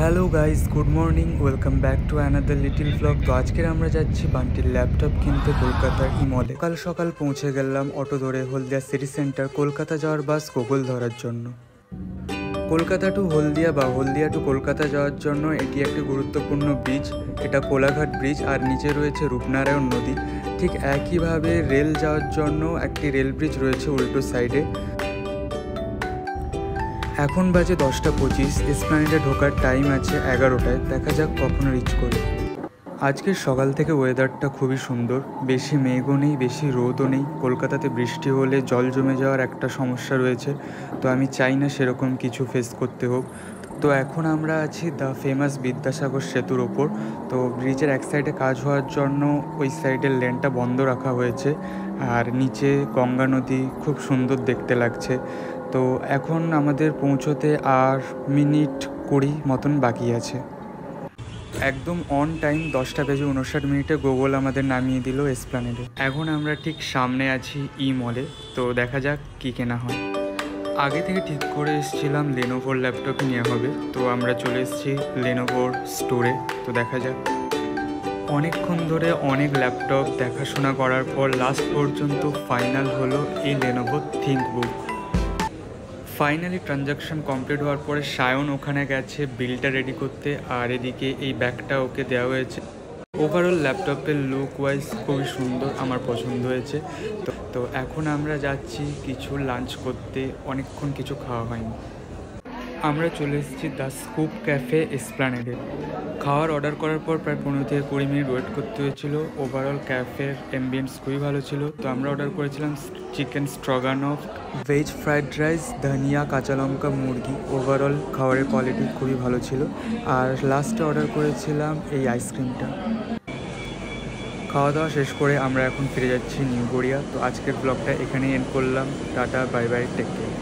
Hello guys, good morning, welcome back to another little blog. তো আজকের আমরা যাচ্ছি বান্টির ল্যাপটপ কিনতে কলকাতার ইমলে। সকাল সকাল পৌঁছে গেলাম অটো ধরে হলদিয়া সিটি সেন্টার। কলকাতা যাওয়ার বাস গোকুল ধরার জন্য। কলকাতা টু হলদিয়া বা হলদিয়া টু কলকাতা যাওয়ার জন্য এটি একটি গুরুত্বপূর্ণ ব্রিজ। এটা কোলাঘাট ব্রিজ, আর নিচে রয়েছে রূপনারায়ণ নদী। ঠিক একইভাবে রেল যাওয়ার জন্য একটি রেল ব্রিজ রয়েছে উল্টো সাইডে। এখন বাজে 10:25। এসপ্ল্যানেডে ঢোকার টাইম আছে 11টায়। দেখা যাক কখন রিচ করি। আজকের সকাল থেকে ওয়েদারটা খুবই সুন্দর, বেশি মেঘও নেই, বেশি রোদও নেই। কলকাতাতে বৃষ্টি হলে জল জমে যাওয়ার একটা সমস্যা রয়েছে, তো আমি চাই না সেরকম কিছু ফেস করতে হোক। তো এখন আমরা আছি দ্য ফেমাস বিদ্যাসাগর সেতুর ওপর। তো ব্রিজের এক সাইডে কাজ হওয়ার জন্য ওই সাইডের লেনটা বন্ধ রাখা হয়েছে, আর নিচে গঙ্গা নদী খুব সুন্দর দেখতে লাগছে। তো এখন আমাদের পৌঁছতে আর মিনিট 20 মতন বাকি আছে। একদম অন টাইম 10:59 গুগল আমাদের নামিয়ে দিল এসপ্ল্যানেডে। এখন আমরা ঠিক সামনে আছি ই মলে। তো দেখা যাক কী কেনা হয়। আগে থেকে ঠিক করে এসেছিলাম লেনোভোর ল্যাপটপই নেওয়া হবে, তো আমরা চলে এসেছি লেনোভোর স্টোরে। তো দেখা যাক। অনেকক্ষণ ধরে অনেক ল্যাপটপ দেখাশোনা করার পর লাস্ট পর্যন্ত ফাইনাল হলো এই লেনোভো থিঙ্কবুক। ফাইনালি ট্রানজাকশন কমপ্লিট হওয়ার পরে সায়ন ওখানে গেছে বিলটা রেডি করতে, আর এদিকে এই ব্যাগটা ওকে দেওয়া হয়েছে। ওভারঅল ল্যাপটপের লুক ওয়াইজ খুবই সুন্দর, আমার পছন্দ হয়েছে। তো এখন আমরা যাচ্ছি কিছু লাঞ্চ করতে, অনেকক্ষণ কিছু খাওয়া হয়নি। আমরা চলে এসেছি দ্য স্কুপ ক্যাফে এসপ্ল্যানেডে। খাওয়ার অর্ডার করার পর প্রায় 15 থেকে 20 মিনিট ওয়েট করতে হয়েছিল। ওভারঅল ক্যাফের অ্যাম্বিয়েন্স খুবই ভালো ছিল। তো আমরা অর্ডার করেছিলাম চিকেন স্ট্রগানফ, ভেজ ফ্রাইড রাইস, ধনিয়া, কাঁচা লঙ্কা, মুরগি। ওভারঅল খাবারের কোয়ালিটি খুবই ভালো ছিল। আর লাস্টে অর্ডার করেছিলাম এই আইসক্রিমটা। খাওয়া দাওয়া শেষ করে আমরা এখন ফিরে যাচ্ছি নিউ গড়িয়া। তো আজকের ব্লগটা এখানেই এন্ড করলাম। Tata, bye bye, take care.